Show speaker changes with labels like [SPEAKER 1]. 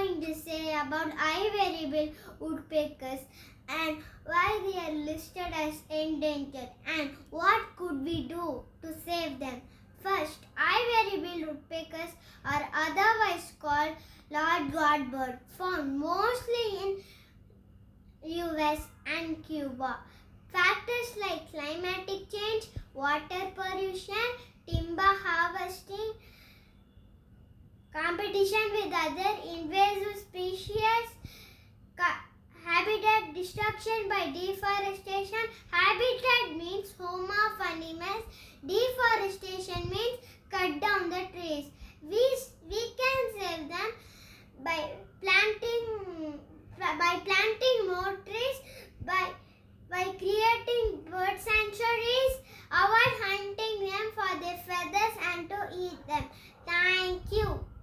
[SPEAKER 1] going to say about ivory-billed woodpeckers and why they are listed as endangered and what could we do to save them. First, ivory-billed woodpeckers are otherwise called Lord God bird, found mostly in US and Cuba. Factors like climatic change, water pollution, timber harvesting, competition with other invasive species, habitat destruction by deforestation. Habitat means home of animals. Deforestation means cut down the trees.